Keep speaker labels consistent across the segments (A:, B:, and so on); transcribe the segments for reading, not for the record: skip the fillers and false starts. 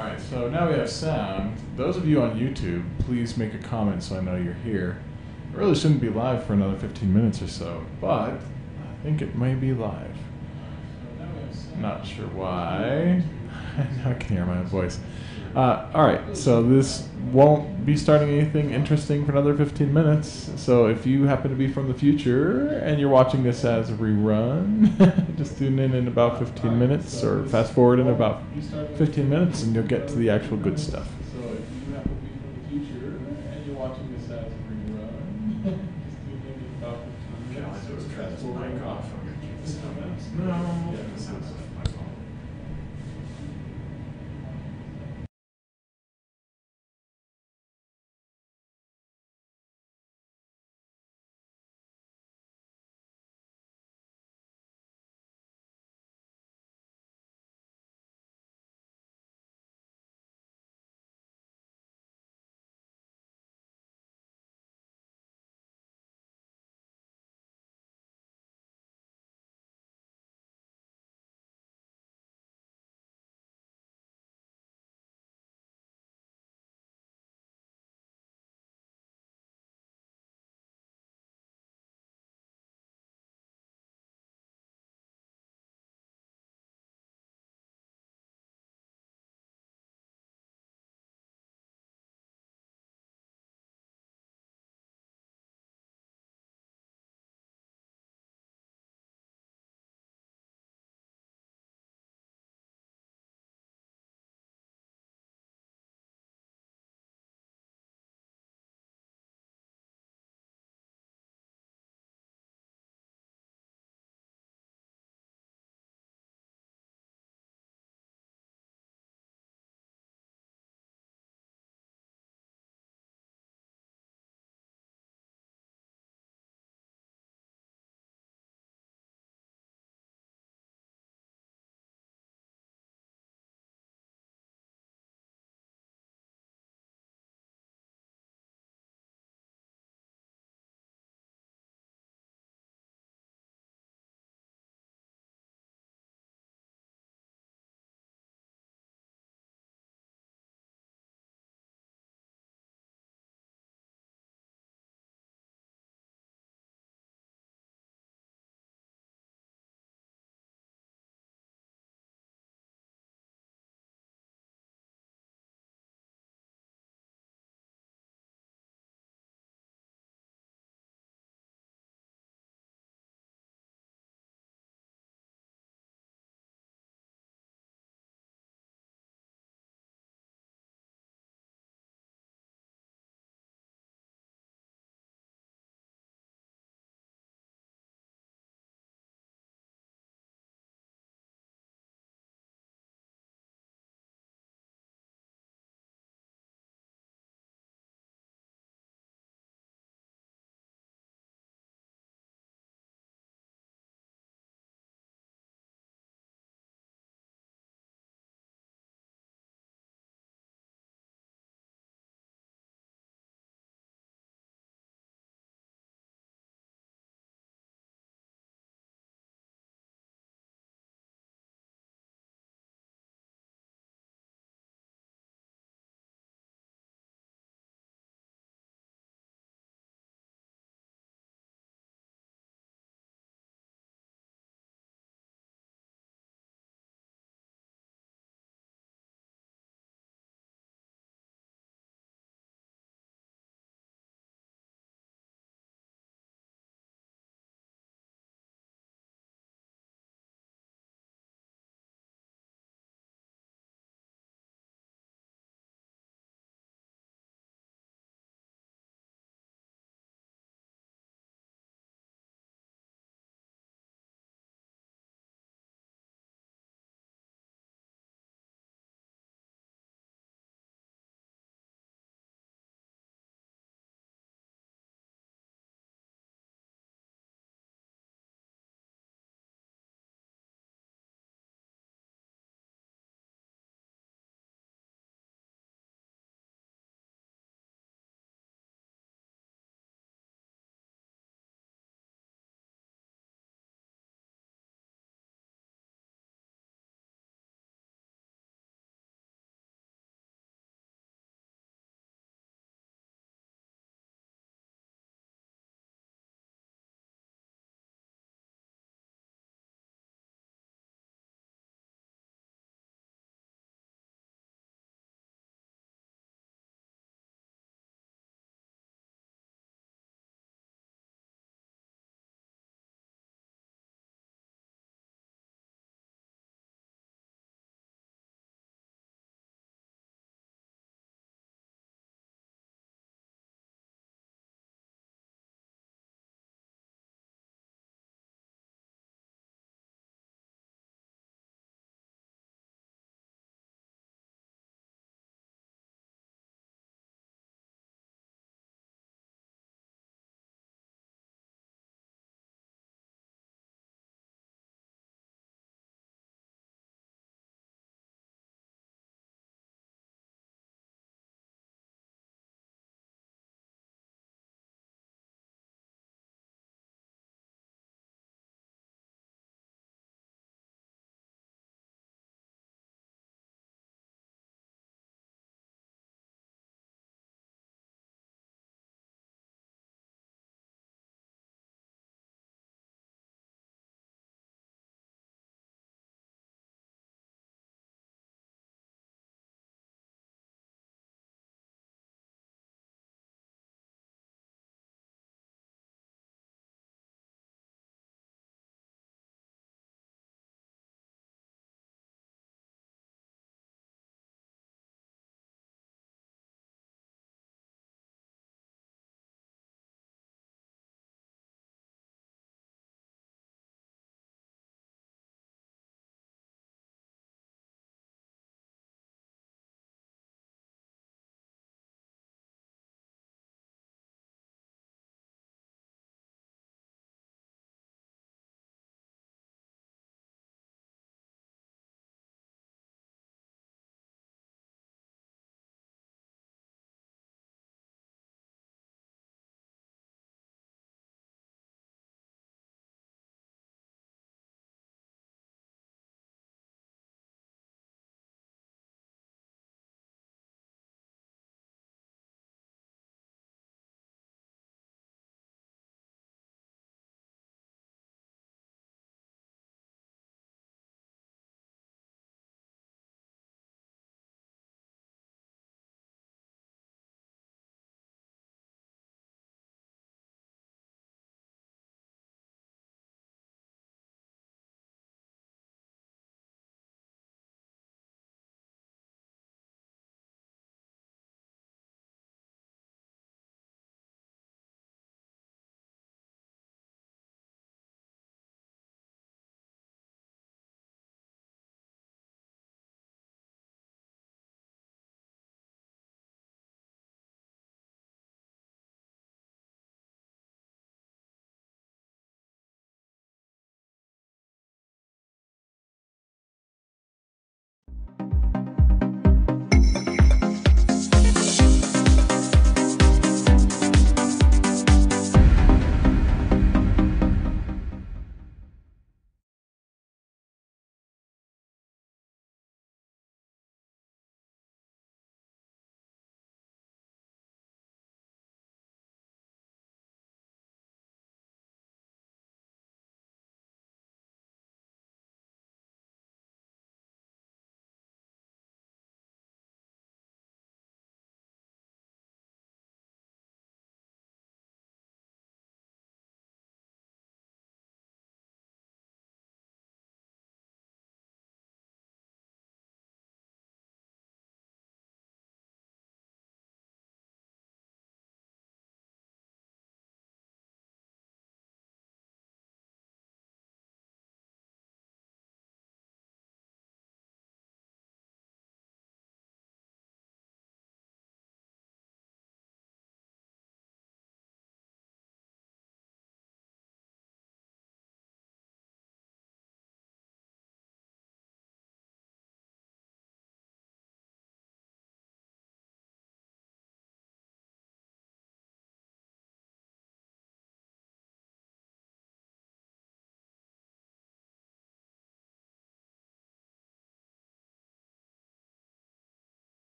A: Alright, so now we have sound. Those of you on YouTube, please make a comment so I know you're here. It really shouldn't be live for another 15 minutes or so, but I think it may be live. Not sure why. Now I can hear my own voice. Alright, so this won't be starting anything interesting for another 15 minutes. So if you happen to be from the future and you're watching this as a rerun, just tune in about 15 minutes or fast forward in about 15 minutes and you'll get to the actual good stuff. So if you happen to be from the future and you're watching this as a rerun, just tune in about 15 minutes or fast forward in about 15 minutes. No.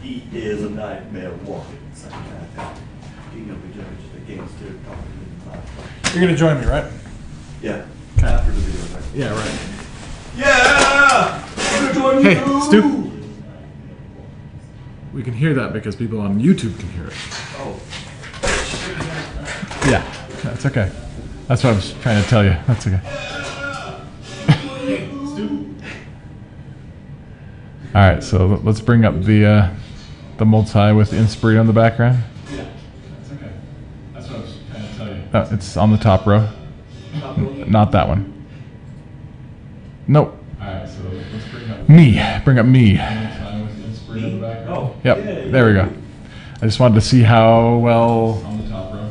B: he is a nightmare walking. He can be judged against it.
A: You're gonna join me, right?
B: Yeah. After the video, right?
A: Yeah, right.
B: Yeah! I'm gonna join you.
A: Hey, Stu. We can hear that because people on YouTube can hear it.
B: Oh.
A: Yeah, that's okay. That's what I was trying to tell you. That's okay. All right, so let's bring up the multi with Inspirit on the background.
C: Yeah, that's okay. That's what I was trying to tell you.
A: Oh, it's on the top row. Not that one. Nope.
C: All right, so let's bring up
A: Me. Bring up me.
C: multi with Inspirit on the background.
B: Oh.
A: Yep.
B: Yeah,
A: There we go. I just wanted to see how well
C: On the top row.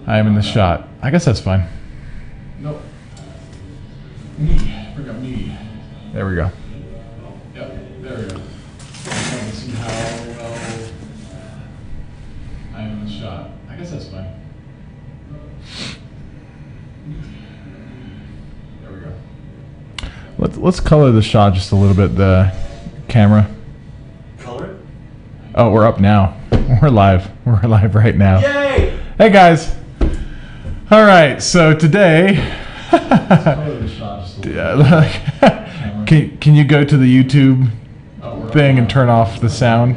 A: I am in the shot. I guess that's fine.
C: Nope. Me. Bring up me.
A: There we go.
C: Yep, there we go. Just wanted to see how well I am in the shot. I guess that's fine. There we go.
A: Let's color the shot just a little bit. The camera.
B: Color it?
A: Oh, we're up now. We're live. We're live right now.
B: Yay!
A: Hey guys. All right. So today.
C: Color the shot just a little
A: Yeah, can you go to the YouTube thing and turn off the sound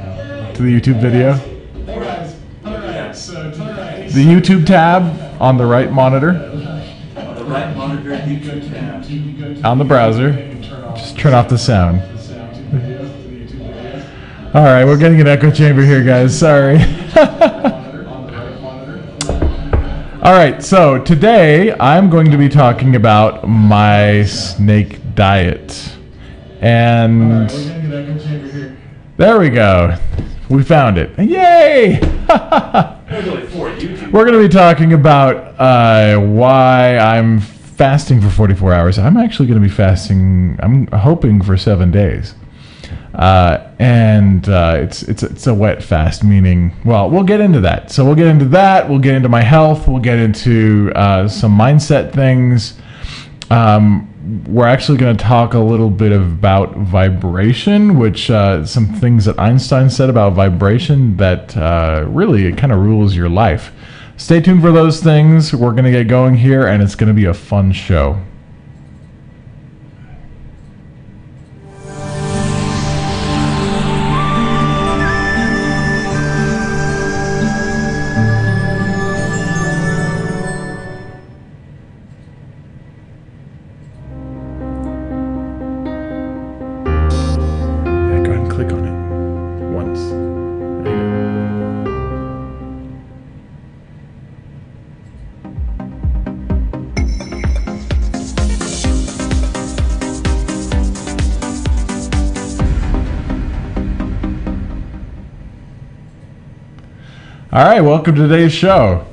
A: to the YouTube video?
C: Hey guys. Alright, so tonight.
A: The YouTube tab on the right monitor
B: On the right monitor, YouTube tab.
A: on the browser. Just turn off the sound.
C: The sound to the video, to the YouTube video.
A: All right, we're getting an echo chamber here, guys. Sorry.
C: Monitor, on the right monitor.
A: All right, so today I'm going to be talking about my snake diet. And
C: We're getting an echo chamber here.
A: there we go. We found it. Yay!
B: There's only 4 YouTube.
A: We're going to be talking about why I'm fasting for 44 hours. I'm actually going to be fasting, I'm hoping for 7 days. It's a wet fast, meaning, well, we'll get into that. So we'll get into that. We'll get into my health. We'll get into some mindset things. We're actually going to talk a little bit about vibration, which some things that Einstein said about vibration that really kind of rules your life. Stay tuned for those things. We're going to get going here, and it's going to be a fun show. Yeah, go ahead and click on it once. There you go. All right, welcome to today's show.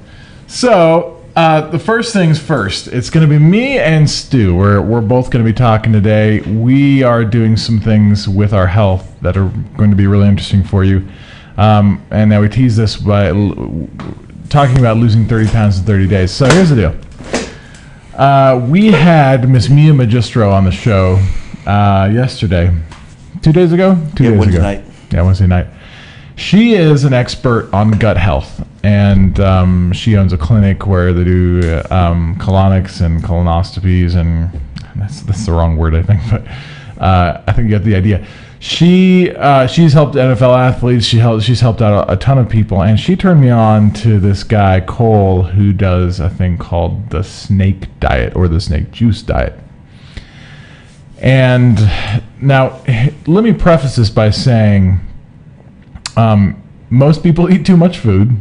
A: So, the first things first, it's going to be me and Stu. We're both going to be talking today. We are doing some things with our health that are going to be really interesting for you. And now we tease this by talking about losing 30 pounds in 30 days. So here's the deal. We had Miss Mia Magistro on the show yesterday. 2 days ago? 2 days
B: Wednesday
A: ago.
B: night.
A: Yeah, Wednesday night. She is an expert on gut health, and she owns a clinic where they do colonics and colonoscopies, and that's the wrong word, I think, but I think you get the idea. She's helped NFL athletes. She's helped out a ton of people, and she turned me on to this guy Cole who does a thing called the snake diet or the snake juice diet. And now, let me preface this by saying. Most people eat too much food.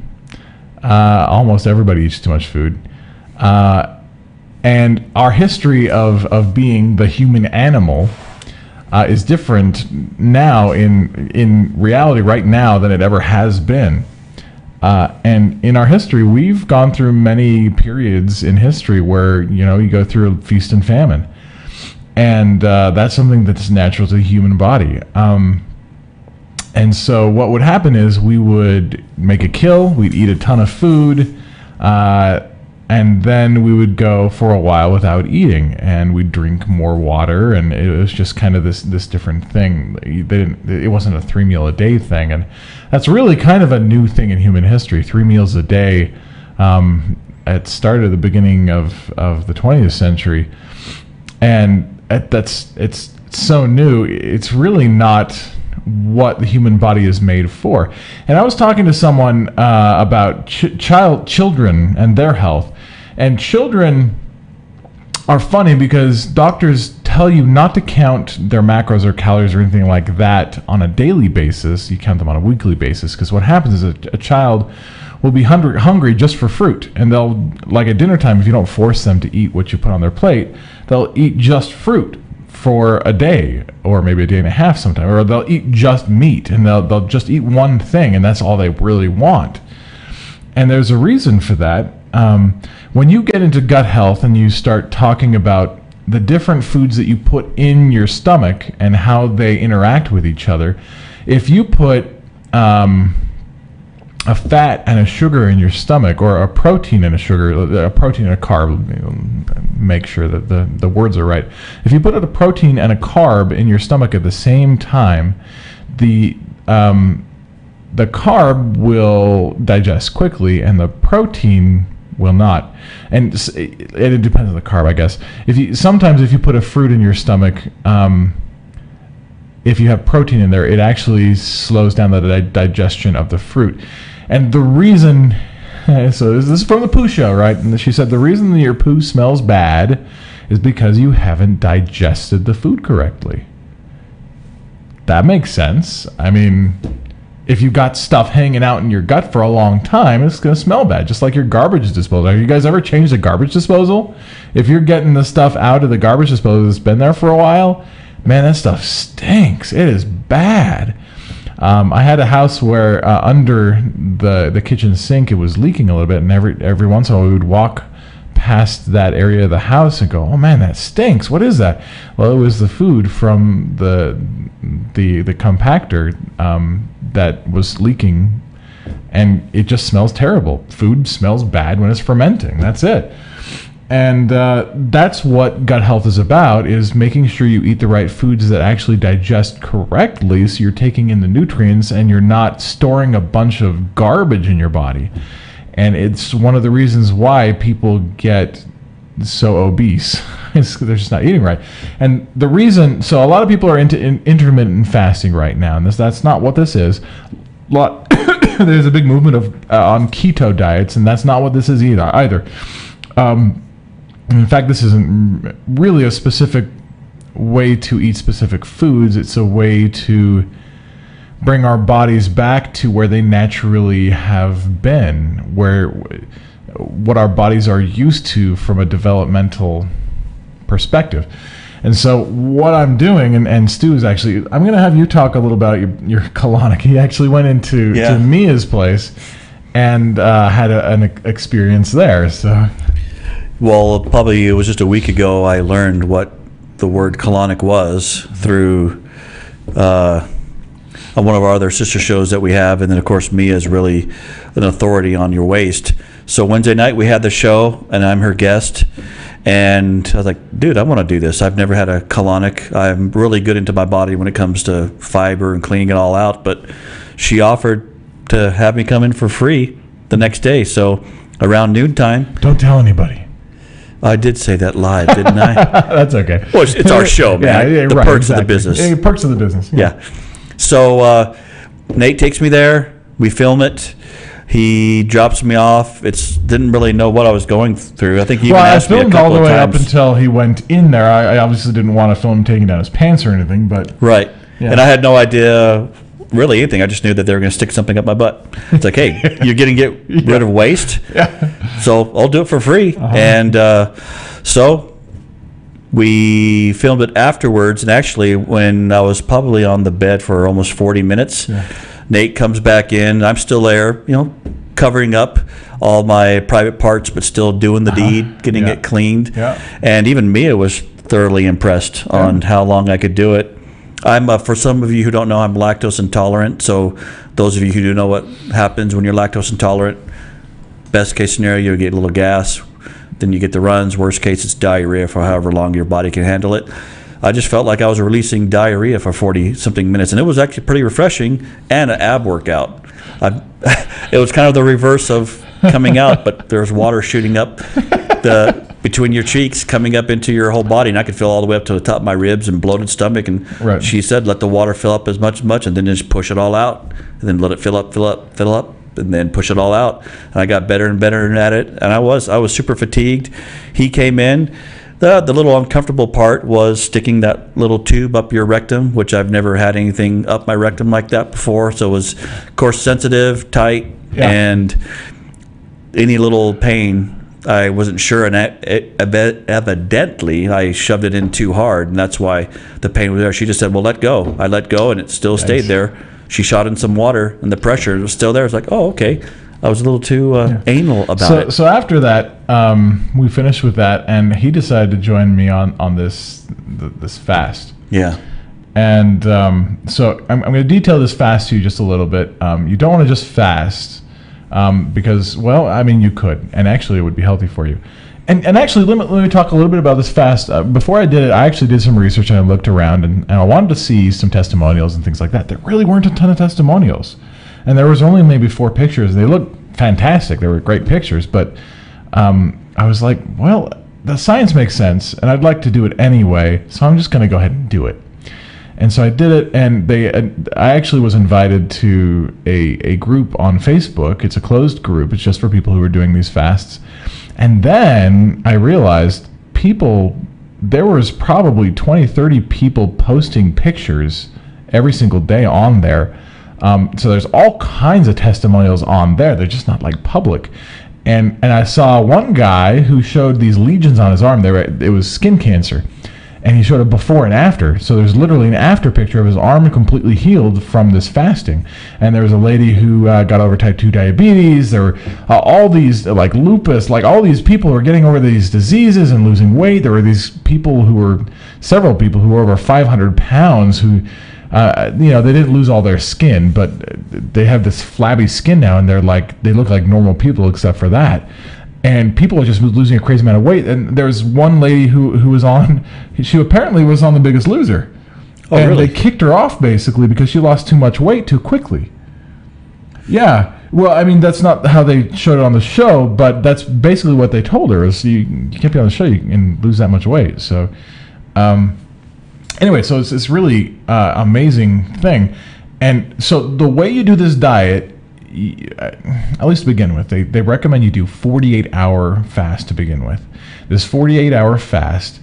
A: Almost everybody eats too much food. And our history of being the human animal is different now in reality right now than it ever has been. And in our history, we've gone through many periods in history where, you go through a feast and famine. And that's something that's natural to the human body. And so what would happen is we would make a kill, we'd eat a ton of food, and and then we would go for a while without eating, and we'd drink more water, and it was just kind of this different thing. It wasn't a 3 meal a day thing, and that's really kind of a new thing in human history. 3 meals a day. It started at the beginning of the 20th century, and it's so new. It's really not what the human body is made for. And I was talking to someone about children and their health, and children are funny because doctors tell you not to count their macros or calories or anything like that on a daily basis. You count them on a weekly basis, because what happens is a child will be hungry just for fruit, and they'll, like at dinner time, if you don't force them to eat what you put on their plate, they'll eat just fruit for a day, or maybe a day and a half sometime, or they'll eat just meat, and they'll just eat one thing, and that's all they really want. And there's a reason for that. When you get into gut health and you start talking about the different foods that you put in your stomach and how they interact with each other, if you put a fat and a sugar in your stomach, or a protein and a sugar, a protein and a carb, make sure that the words are right. If you put a protein and a carb in your stomach at the same time, the carb will digest quickly and the protein will not. And it depends on the carb, I guess. Sometimes if you put a fruit in your stomach, if you have protein in there, it actually slows down the digestion of the fruit. And the reason, so this is from the poo show, right? And she said the reason that your poo smells bad is because you haven't digested the food correctly. That makes sense. I mean, if you've got stuff hanging out in your gut for a long time, it's going to smell bad, just like your garbage disposal. Have you guys ever changed the garbage disposal? If you're getting the stuff out of the garbage disposal that's been there for a while, man, that stuff stinks. It is bad. I had a house where under the kitchen sink, it was leaking a little bit, and every once in a while we would walk past that area of the house and go, "Oh man, that stinks. What is that?" Well, it was the food from the compactor that was leaking, and it just smells terrible. Food smells bad when it's fermenting. That's it. And that's what gut health is about, is making sure you eat the right foods that actually digest correctly, so you're taking in the nutrients and you're not storing a bunch of garbage in your body. And it's one of the reasons why people get so obese. They're just not eating right. And the reason, so a lot of people are into intermittent fasting right now, and that's not what this is. There's a big movement on keto diets, and that's not what this is either. In fact, this isn't really a specific way to eat specific foods. It's a way to bring our bodies back to where they naturally have been, where what our bodies are used to from a developmental perspective. And so what I'm doing, and Stu is actually, I'm going to have you talk a little about your colonic. He actually went into to Mia's place and had an experience there. So,
D: well, probably it was just a week ago I learned what the word colonic was through on one of our other sister shows that we have, and then of course Mia is really an authority on your waist. So Wednesday night we had the show, and I'm her guest, and I was like, dude, I want to do this. I've never had a colonic. I'm really good into my body when it comes to fiber and cleaning it all out, but she offered to have me come in for free the next day. So around noontime.
A: Don't tell anybody.
D: I did say that live, didn't I?
A: That's okay.
D: Well, it's our show, man. The
A: right,
D: perks
A: exactly.
D: of the business.
A: Yeah, perks of the business.
D: Yeah. So Nate takes me there. We film it. He drops me off. Didn't really know what I was going through. I think he even asked me a couple of times.
A: Well, I filmed all the way up until he went in there. I obviously didn't want to film him taking down his pants or anything, but
D: right.
A: Yeah. And
D: I had no idea really anything. I just knew that they were going to stick something up my butt. It's like, hey, you're going to get rid of waste, so I'll do it for free. And so we filmed it afterwards. And actually, when I was probably on the bed for almost 40 minutes, Nate comes back in. I'm still there, covering up all my private parts, but still doing the deed, getting it cleaned. And even Mia was thoroughly impressed on how long I could do it. I'm for some of you who don't know, I'm lactose intolerant. So those of you who do know what happens when you're lactose intolerant, best case scenario, you get a little gas. Then you get the runs. Worst case, it's diarrhea for however long your body can handle it. I just felt like I was releasing diarrhea for 40-something minutes, and it was actually pretty refreshing and an ab workout. It was kind of the reverse of coming out, but there was water shooting up between your cheeks, coming up into your whole body, and I could feel all the way up to the top of my ribs and bloated stomach. And she said, let the water fill up as much, and then just push it all out, and then let it fill up, and then push it all out. And I got better and better at it, and I was super fatigued. He came in. The little uncomfortable part was sticking that little tube up your rectum, which I've never had anything up my rectum like that before. So it was, of course, sensitive, tight, and any little pain, I wasn't sure. And evidently, I shoved it in too hard, and that's why the pain was there. She just said, well, let go. I let go, and it still stayed there. She shot in some water, and the pressure was still there. It's like, oh, okay. I was a little too anal about it.
A: So after that, we finished with that, and he decided to join me on this fast.
D: Yeah.
A: And so I'm going to detail this fast to you just a little bit. You don't want to just fast because, well, I mean, you could, and actually it would be healthy for you. And actually, let me talk a little bit about this fast. Before I did it, I actually did some research, and I looked around, and I wanted to see some testimonials and things like that. There really weren't a ton of testimonials. And there was only maybe 4 pictures. They looked fantastic. They were great pictures. But I was like, well, the science makes sense, and I'd like to do it anyway, so I'm just going to go ahead and do it. And so I did it, and I actually was invited to a group on Facebook. It's a closed group. It's just for people who are doing these fasts. And then I realized there was probably 20, 30 people posting pictures every single day on there. So there's all kinds of testimonials on there. They're just not like public. And I saw one guy who showed these lesions on his arm. It was skin cancer. And he showed a before and after. So there's literally an after picture of his arm completely healed from this fasting. And there was a lady who got over type 2 diabetes. There were all these, like lupus, like all these people who were getting over these diseases and losing weight. There were several people who were over 500 pounds who, they didn't lose all their skin, but they have this flabby skin now, and they look like normal people except for that. And people are just losing a crazy amount of weight. And there was one lady who was she apparently was on The Biggest Loser.
D: Oh,
A: and
D: really?
A: They kicked her off basically because she lost too much weight too quickly. Yeah. Well, I mean, that's not how they showed it on the show, but that's basically what they told her is you can't be on the show and lose that much weight. So, anyway, so it's really amazing thing. And so the way you do this diet, at least to begin with, they recommend you do 48-hour fast to begin with. This 48-hour fast,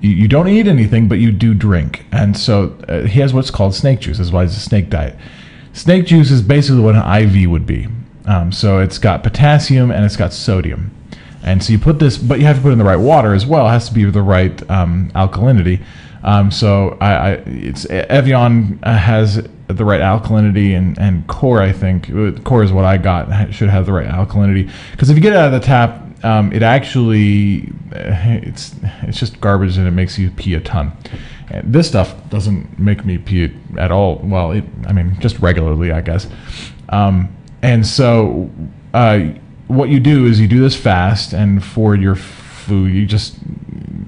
A: you don't eat anything, but you do drink. And so he has what's called snake juice. That's why it's a snake diet. Snake juice is basically what an IV would be. So it's got potassium and it's got sodium. And so you put this, but you have to put it in the right water as well. It has to be the right alkalinity. So Evian has the right alkalinity, and Core, I think, Core is what I got, should have the right alkalinity. Because if you get it out of the tap, it actually, it's just garbage, and it makes you pee a ton. And this stuff doesn't make me pee at all. Well, just regularly, I guess. And so what you do is you do this fast, and for your food, you just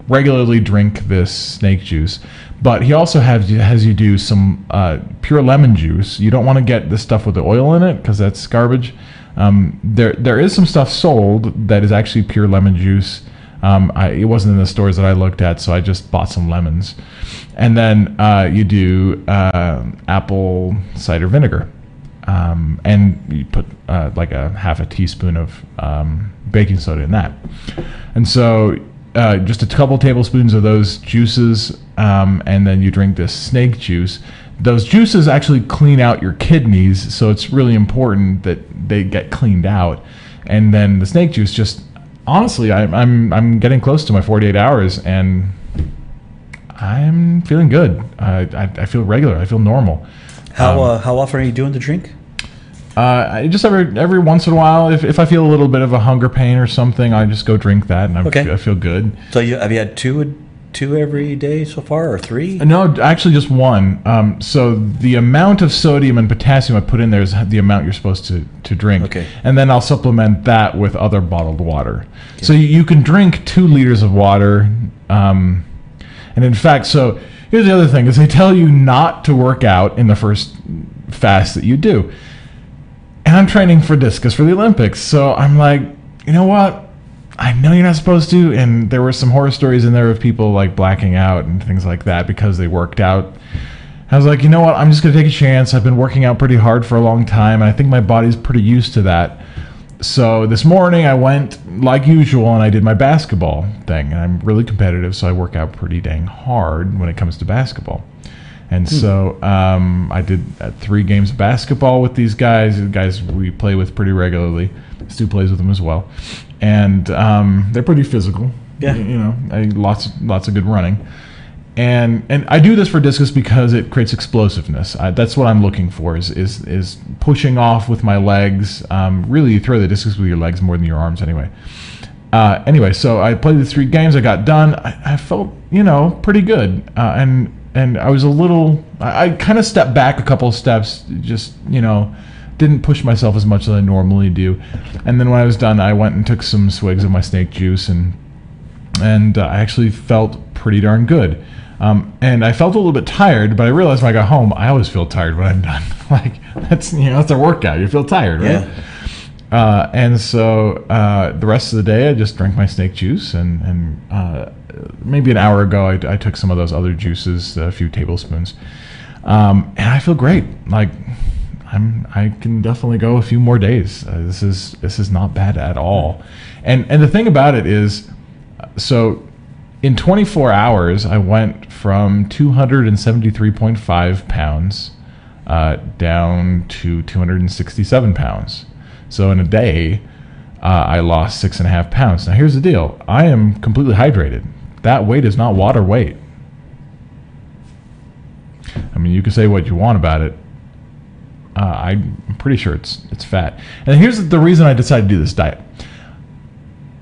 A: regularly drink this snake juice. But he also has you do some pure lemon juice. You don't want to get the stuff with the oil in it because that's garbage. There is some stuff sold that is actually pure lemon juice. It wasn't in the stores that I looked at, so I just bought some lemons. And then you do apple cider vinegar. And you put like a half a teaspoon of baking soda in that. And so just a couple tablespoons of those juices, and then you drink this snake juice. Those juices actually clean out your kidneys, so it's really important that they get cleaned out. And then the snake juice, just honestly, I'm getting close to my 48 hours, and I'm feeling good. I feel regular. I feel normal.
D: How often are you doing the drink?
A: I just every once in a while, if I feel a little bit of a hunger pain or something, I just go drink that, and I feel good.
D: So have you had two 2 every day so far, or 3?
A: No, actually just one. So the amount of sodium and potassium I put in there is the amount you're supposed to drink.
D: Okay.
A: And then I'll supplement that with other bottled water. Okay. So you can drink 2 liters of water. And in fact, so here's the other thing, is they tell you not to work out in the first fast that you do. And I'm training for discus for the Olympics. So I'm like, you know what? I know you're not supposed to, and there were some horror stories in there of people like blacking out and things like that because they worked out. I was like, you know what, I'm just going to take a chance. I've been working out pretty hard for a long time, and I think my body's pretty used to that. So this morning I went like usual, and I did my basketball thing, and I'm really competitive, so I work out pretty dang hard when it comes to basketball. And so I did 3 games of basketball with these guys we play with pretty regularly. Stu plays with them as well. And they're pretty physical.
D: Yeah.
A: You know, lots of good running. And I do this for discus because it creates explosiveness. That's what I'm looking for, is pushing off with my legs. Really, you throw the discus with your legs more than your arms anyway. Anyway, so I played the 3 games. I got done. I felt, pretty good. And I was I kind of stepped back a couple of steps, just, didn't push myself as much as I normally do. And then when I was done, I went and took some swigs of my snake juice, and I actually felt pretty darn good. And I felt a little bit tired, but I realized when I got home, I always feel tired when I'm done. Like, that's a workout. You feel tired, right?
D: Yeah.
A: And so the rest of the day, I just drank my snake juice, and maybe an hour ago, I took some of those other juices, a few tablespoons, and I feel great. Like, I can definitely go a few more days. This is not bad at all. And the thing about it is, so in 24 hours, I went from 273.5 pounds down to 267 pounds. So in a day, I lost 6.5 pounds. Now here's the deal. I am completely hydrated. That weight is not water weight. I mean, you can say what you want about it. I'm pretty sure it's fat. And here's the reason I decided to do this diet.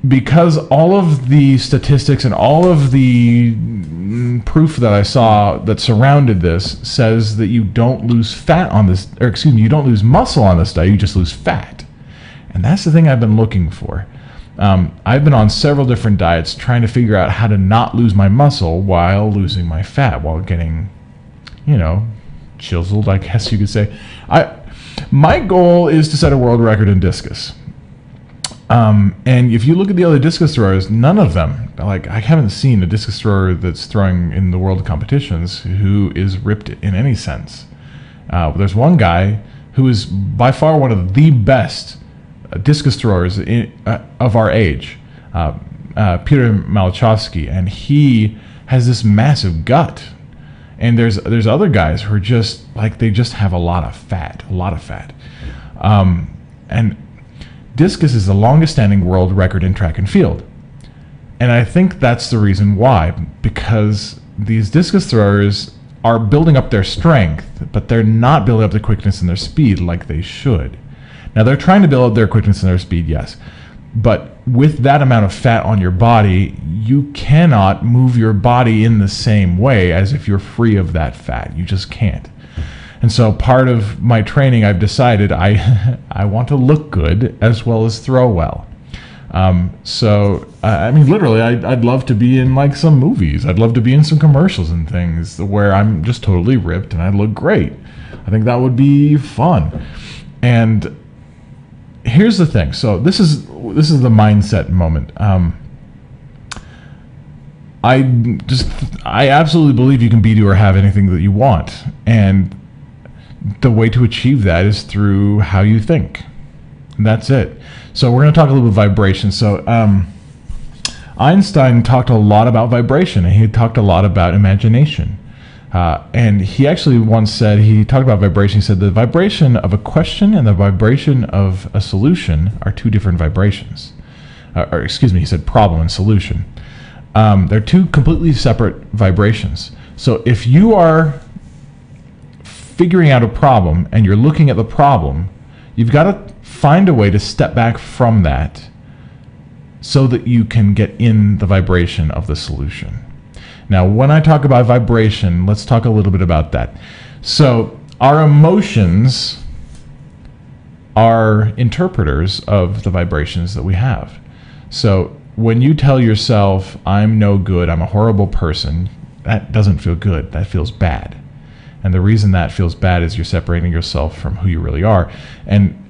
A: Because all of the statistics and all of the proof that I saw that surrounded this says that you don't lose fat on this, or excuse me, you don't lose muscle on this diet, you just lose fat. And that's the thing I've been looking for. I've been on several different diets trying to figure out how to not lose my muscle while losing my fat, while getting, chiseled, I guess you could say. My goal is to set a world record in discus. And if you look at the other discus throwers, none of them, like, I haven't seen a discus thrower that's throwing in the world competitions who is ripped in any sense. There's one guy who is by far one of the best discus throwers of our age, Peter Malachowski, and he has this massive gut. And there's other guys who are just like, they just have a lot of fat. And discus is the longest standing world record in track and field. And I think that's the reason why, because these discus throwers are building up their strength, but they're not building up their quickness and their speed like they should. Now, they're trying to build up their quickness and their speed, yes. But with that amount of fat on your body, you cannot move your body in the same way as if you're free of that fat. You just can't. And so part of my training, I've decided I want to look good as well as throw well. I mean, literally, I'd love to be in like some movies. I'd love to be in some commercials and things where I'm just totally ripped and I look great. I think that would be fun. And here's the thing. So this is the mindset moment. I absolutely believe you can be, do, or have anything that you want. And the way to achieve that is through how you think. And that's it. So we're going to talk a little bit about vibration. So Einstein talked a lot about vibration, and he talked a lot about imagination. And he actually once said, he talked about vibration, he said the vibration of a question and the vibration of a solution are 2 different vibrations. He said problem and solution. They're 2 completely separate vibrations. So if you are figuring out a problem and you're looking at the problem, you've got to find a way to step back from that so that you can get in the vibration of the solution. Now, when I talk about vibration, let's talk a little bit about that. So, our emotions are interpreters of the vibrations that we have. So, when you tell yourself, I'm no good, I'm a horrible person, that doesn't feel good. That feels bad. And the reason that feels bad is you're separating yourself from who you really are. And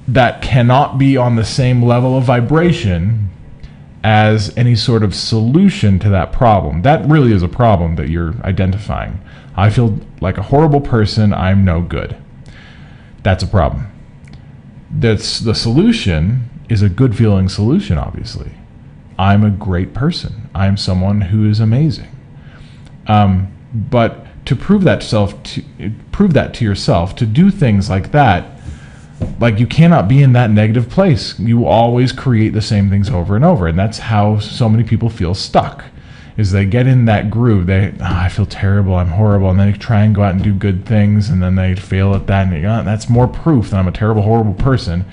A: that cannot be on the same level of vibration as any sort of solution to that problem. That really is a problem that you're identifying. I feel like a horrible person, I'm no good. That's a problem. That's the solution is a good feeling solution, obviously. I'm a great person. I'm someone who is amazing. But to prove that to yourself, to do things like that, like you cannot be in that negative place. You always create the same things over and over, and that's how so many people feel stuck. Is they get in that groove. I feel terrible, I'm horrible, and then they try and go out and do good things, and then they fail at that, and they go, that's more proof that I'm a terrible, horrible person,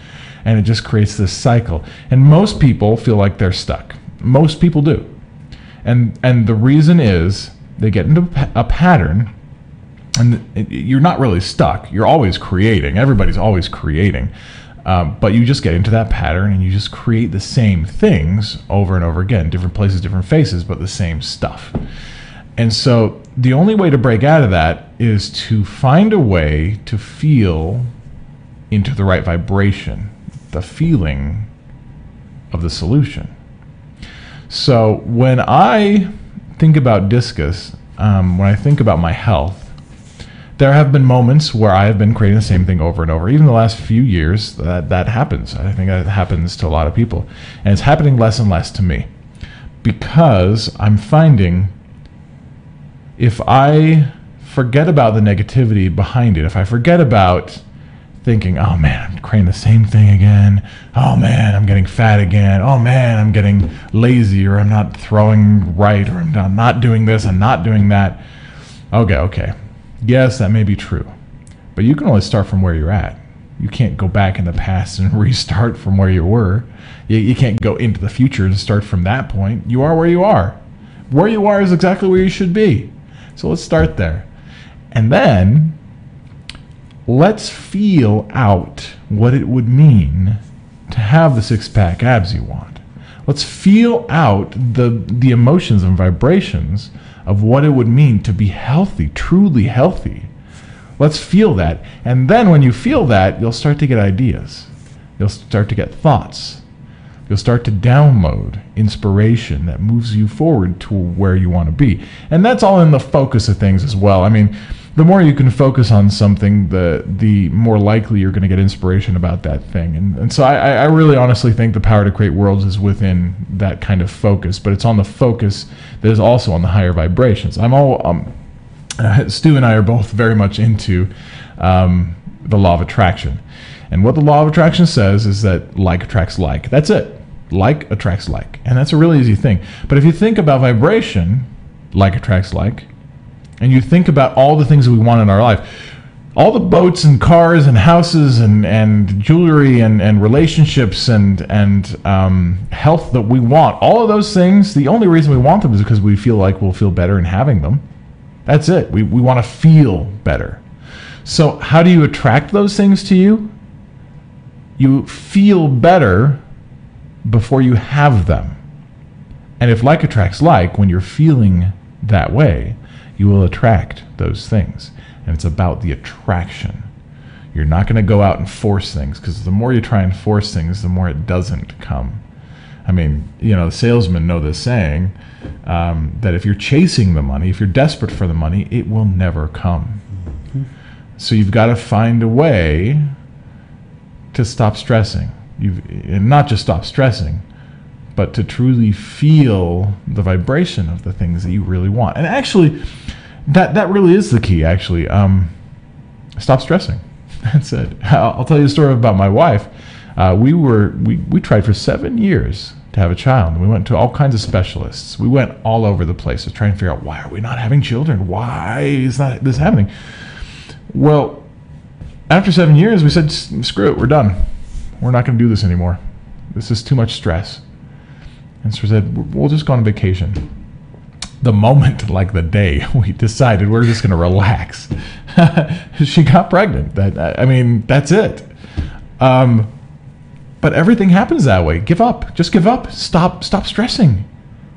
A: and it just creates this cycle. And most people feel like they're stuck. Most people do, and the reason is they get into a pattern. And you're not really stuck. You're always creating. Everybody's always creating. But you just get into that pattern and you just create the same things over and over again. Different places, different faces, but the same stuff. And so the only way to break out of that is to find a way to feel into the right vibration, the feeling of the solution. So when I think about discus, when I think about my health, there have been moments where I have been creating the same thing over and over. Even the last few years, that happens. I think that happens to a lot of people. And it's happening less and less to me. Because I'm finding if I forget about the negativity behind it, if I forget about thinking, oh man, I'm creating the same thing again. Oh man, I'm getting fat again. Oh man, I'm getting lazy, or I'm not throwing right, or I'm not doing this, I'm not doing that. Okay. Yes, that may be true, but you can only start from where you're at. You can't go back in the past and restart from where you were. You can't go into the future and start from that point. You are where you are. Where you are is exactly where you should be. So let's start there. And then let's feel out what it would mean to have the six-pack abs you want. Let's feel out the emotions and vibrations of what it would mean to be healthy, truly healthy. Let's feel that. And then when you feel that, you'll start to get ideas. You'll start to get thoughts. You'll start to download inspiration that moves you forward to where you want to be. And that's all in the focus of things as well. I mean, the more you can focus on something, the more likely you're going to get inspiration about that thing. And so I really honestly think the power to create worlds is within that kind of focus, but it's on the focus that is also on the higher vibrations. Stu and I are both very much into the law of attraction. And what the law of attraction says is that like attracts like. That's it. Like attracts like. And that's a really easy thing. But if you think about vibration, like attracts like, and you think about all the things that we want in our life, all the boats and cars and houses and jewelry and relationships and health that we want, all of those things, the only reason we want them is because we feel like we'll feel better in having them. That's it. We want to feel better. So how do you attract those things to you? You feel better before you have them. And if like attracts like, when you're feeling that way, you will attract those things. And it's about the attraction. You're not going to go out and force things, because the more you try and force things, the more it doesn't come. I mean, the salesmen know this saying, that if you're chasing the money, if you're desperate for the money, it will never come. Mm-hmm. So you've got to find a way to stop stressing. And not just stop stressing, but to truly feel the vibration of the things that you really want. And actually, that really is the key, actually. Stop stressing. That's it. I'll tell you a story about my wife. We tried for 7 years to have a child. We went to all kinds of specialists. We went all over the place to try and figure out, why are we not having children? Why is this happening? Well, after 7 years, we said, screw it, we're done. We're not going to do this anymore. This is too much stress. And so we said, we'll just go on vacation. the moment, like the day we decided we're just going to relax, she got pregnant. I mean, that's it. But everything happens that way. Give up. Just give up. Stop stressing.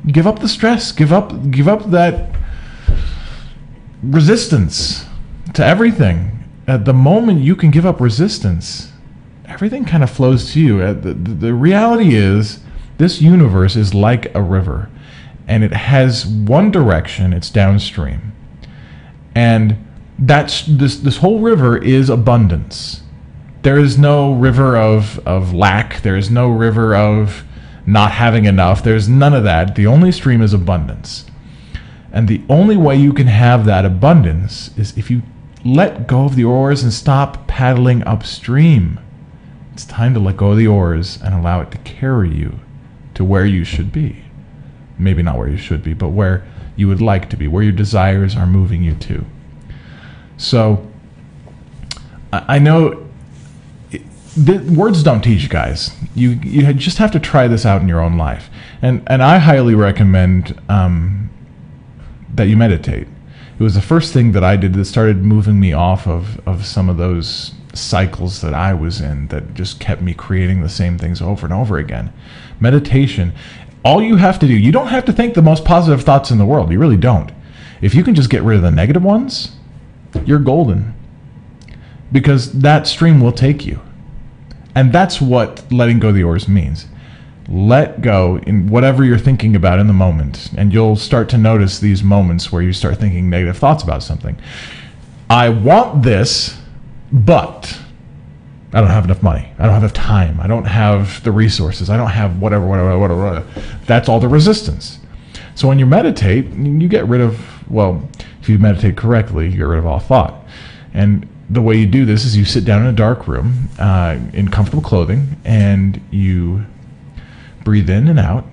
A: Give up the stress. Give up that resistance to everything. At the moment you can give up resistance, everything kind of flows to you. The reality is, this universe is like a river, and it has one direction. It's downstream, and that's this whole river is abundance. There is no river of lack. There is no river of not having enough. There's none of that. The only stream is abundance. And the only way you can have that abundance is if you let go of the oars and stop paddling upstream. It's time to let go of the oars and allow it to carry you to where you should be. Maybe not where you should be, but where you would like to be, where your desires are moving you to. So, I know words don't teach, guys. You just have to try this out in your own life. And I highly recommend that you meditate. It was the first thing that I did that started moving me off of some of those cycles that I was in that just kept me creating the same things over and over again. Meditation, all you have to do, you don't have to think the most positive thoughts in the world. You really don't. If you can just get rid of the negative ones, you're golden. Because that stream will take you. And that's what letting go of the oars means. Let go in whatever you're thinking about in the moment, and you'll start to notice these moments where you start thinking negative thoughts about something. I want this, but I don't have enough money. I don't have enough time. I don't have the resources. I don't have whatever. That's all the resistance. So when you meditate, you get rid of, well, if you meditate correctly, you get rid of all thought. And the way you do this is you sit down in a dark room in comfortable clothing, and you breathe in and out,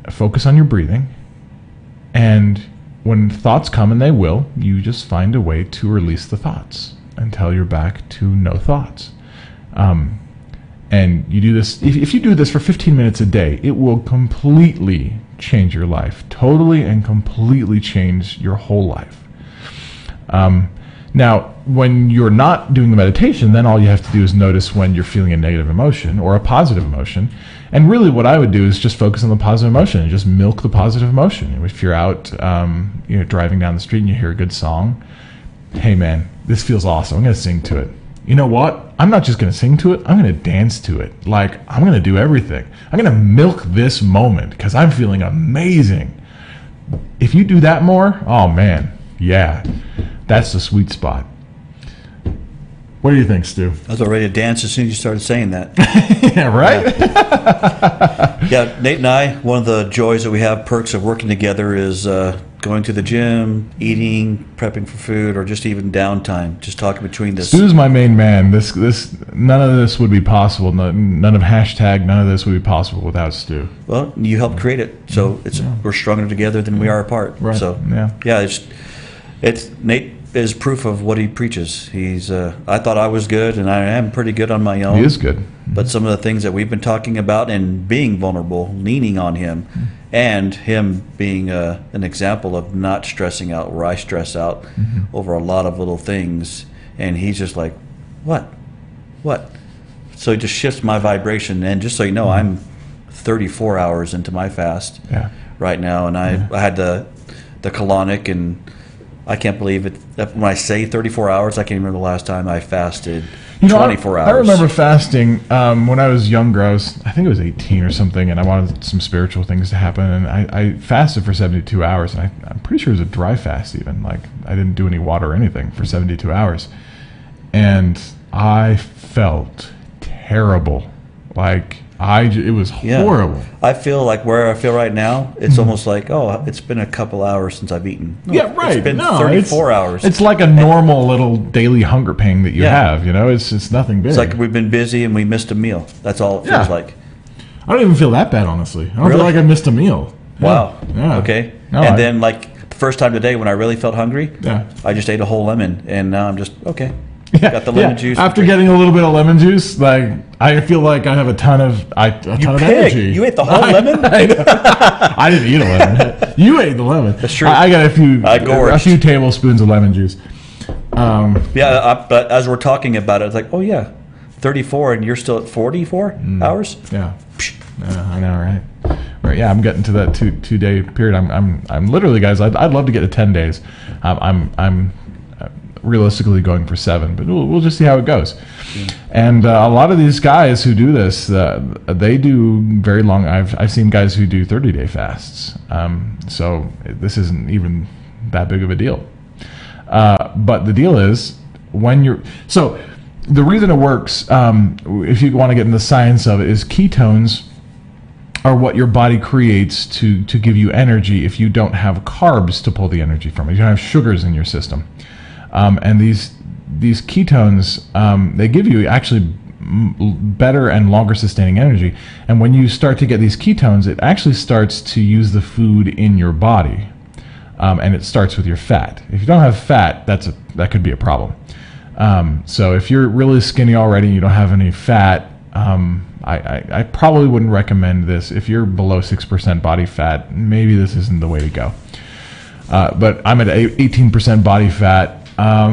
A: focus on your breathing, and when thoughts come, and they will, you just find a way to release the thoughts until you're back to no thoughts. And you do this, if you do this for 15 minutes a day, it will completely change your life, totally and completely change your whole life. Now, when you're not doing the meditation, then all you have to do is notice when you're feeling a negative emotion or a positive emotion. And really what I would do is just focus on the positive emotion and just milk the positive emotion. If you're out driving down the street and you hear a good song, hey man, this feels awesome. I'm going to sing to it. You know what? I'm not just going to sing to it. I'm going to dance to it. Like, I'm going to do everything. I'm going to milk this moment because I'm feeling amazing. If you do that more, oh man, yeah. That's the sweet spot. What do you think, Stu?
D: I was ready to dance as soon as you started saying that.
A: Yeah, right?
D: Yeah, Nate and I, one of the joys that we have, perks of working together, is going to the gym, eating, prepping for food, or just even downtime, just talking between this.
A: Stu's my main man. This none of this would be possible. None of none of this would be possible without Stu.
D: Well, you helped create it, so we're stronger together than we are apart.
A: Right.
D: So yeah, it's Nate is proof of what he preaches. He's I thought I was good, and I am pretty good on my own.
A: He is good.
D: But some of the things that we've been talking about and being vulnerable, leaning on him, and him being an example of not stressing out where I stress out over a lot of little things, and he's just like, what? So he just shifts my vibration. And just so you know, I'm 34 hours into my fast right now, and I had the colonic, and I can't believe it. When I say 34 hours, I can't remember the last time I fasted 24 hours.
A: I remember fasting when I was younger. I think I was 18 or something, and I wanted some spiritual things to happen, and I fasted for 72 hours, and I'm pretty sure it was a dry fast even. Like, I didn't do any water or anything for 72 hours. And I felt terrible. Like, it was horrible.
D: I feel like where I feel right now, it's almost like, it's been a couple hours since I've eaten. No,
A: yeah, right.
D: It's been 34 hours.
A: It's like a normal little daily hunger pang that you have, It's nothing big.
D: It's like we've been busy and we missed a meal. That's all it feels like.
A: I don't even feel that bad, honestly. I don't feel like I missed a meal.
D: Wow.
A: Yeah.
D: Okay.
A: No,
D: then, the first time today when I really felt hungry, I just ate a whole lemon, and now I'm just, okay. Got the lemon juice.
A: After getting a little bit of lemon juice, like I feel like I have a ton of energy.
D: You ate the whole lemon?
A: I didn't eat a lemon. You ate the lemon.
D: That's true.
A: I got a few tablespoons of lemon juice.
D: But as we're talking about it, it's like, oh yeah, 34, and you're still at 44 hours.
A: Yeah, I know, right? Right. Yeah, I'm getting to that two day period. I'm literally, guys. I'd love to get to 10 days. I'm realistically going for 7, but we'll just see how it goes. And a lot of these guys who do this, they do very long. I've seen guys who do 30-day fasts. So this isn't even that big of a deal. But the deal is the reason it works, if you want to get into the science of it, is ketones are what your body creates to give you energy if you don't have carbs to pull the energy from it. You don't have sugars in your system. And these ketones, they give you actually better and longer sustaining energy. And when you start to get these ketones, it actually starts to use the food in your body. And it starts with your fat. If you don't have fat, that could be a problem. So if you're really skinny already and you don't have any fat, I probably wouldn't recommend this. If you're below 6% body fat, maybe this isn't the way to go. But I'm at 18% body fat. I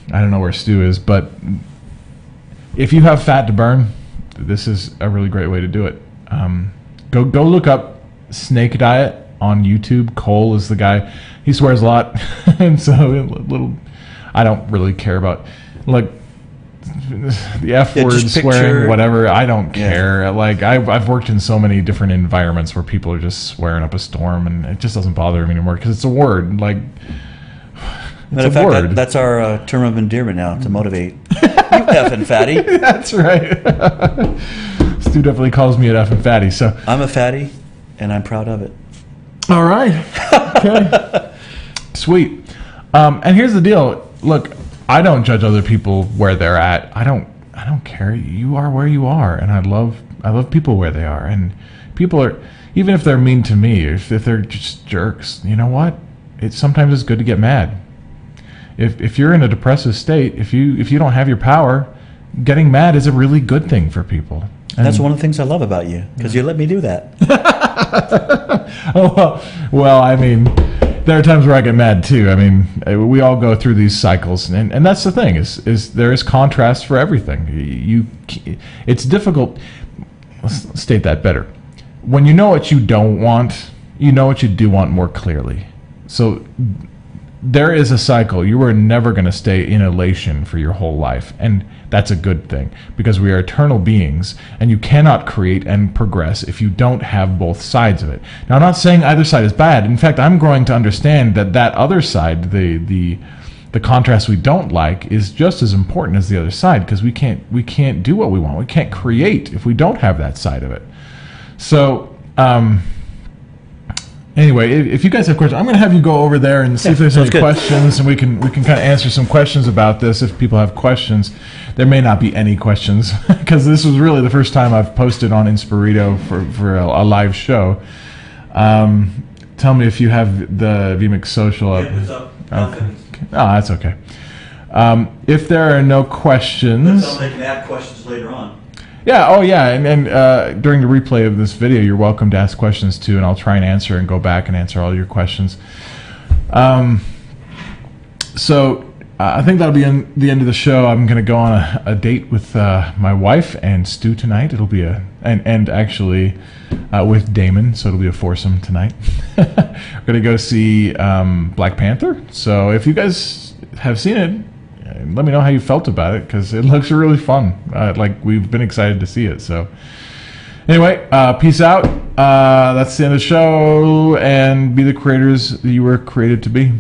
A: don't know where Stu is, but if you have fat to burn, this is a really great way to do it. Go look up Snake Diet on YouTube. Cole is the guy. He swears a lot, and so I don't really care about the F word, swearing, whatever. I don't care. Like I've worked in so many different environments where people are just swearing up a storm, and it just doesn't bother me anymore because it's a word. Like
D: matter of fact, that's our term of endearment now to motivate. You effing fatty.
A: That's right. Stu definitely calls me an effing fatty. So
D: I'm a fatty, and I'm proud of it.
A: All right. Okay. Sweet. And here's the deal. Look, I don't judge other people where they're at. I don't care. You are where you are, and I love people where they are. And people are, even if they're mean to me, if they're just jerks, you know what? Sometimes it's good to get mad. If you're in a depressive state, if you don't have your power, getting mad is a really good thing for people. And
D: that's one of the things I love about you, because you let me do that.
A: Well, I mean, there are times where I get mad too. I mean, we all go through these cycles, and that's the thing is there is contrast for everything. It's difficult. Let's state that better. When you know what you don't want, you know what you do want more clearly. So there is a cycle. You are never going to stay in elation for your whole life, and that's a good thing, because we are eternal beings, and you cannot create and progress if you don't have both sides of it. Now, I'm not saying either side is bad. In fact, I'm growing to understand that other side, the contrast we don't like, is just as important as the other side, because we can't do what we want. We can't create if we don't have that side of it. So anyway, if you guys have questions, I'm going to have you go over there and see if there's any questions, and we can kind of answer some questions about this if people have questions. There may not be any questions because this was really the first time I've posted on Inspirito for a live show. Tell me if you have the vMix Social up.
B: It's up.
A: Okay. Oh, that's okay. If there are no questions,
B: They can add questions later on.
A: yeah, oh yeah, and during the replay of this video, you're welcome to ask questions too, and I'll try and answer and go back and answer all your questions. So I think that'll be the end of the show. I'm going to go on a date with my wife and Stu tonight. It'll be and actually with Damon, so it'll be a foursome tonight. We're going to go see Black Panther. So if you guys have seen it, let me know how you felt about it, because it looks really fun. Like, we've been excited to see it. So anyway, peace out. That's the end of the show, and be the creators that you were created to be.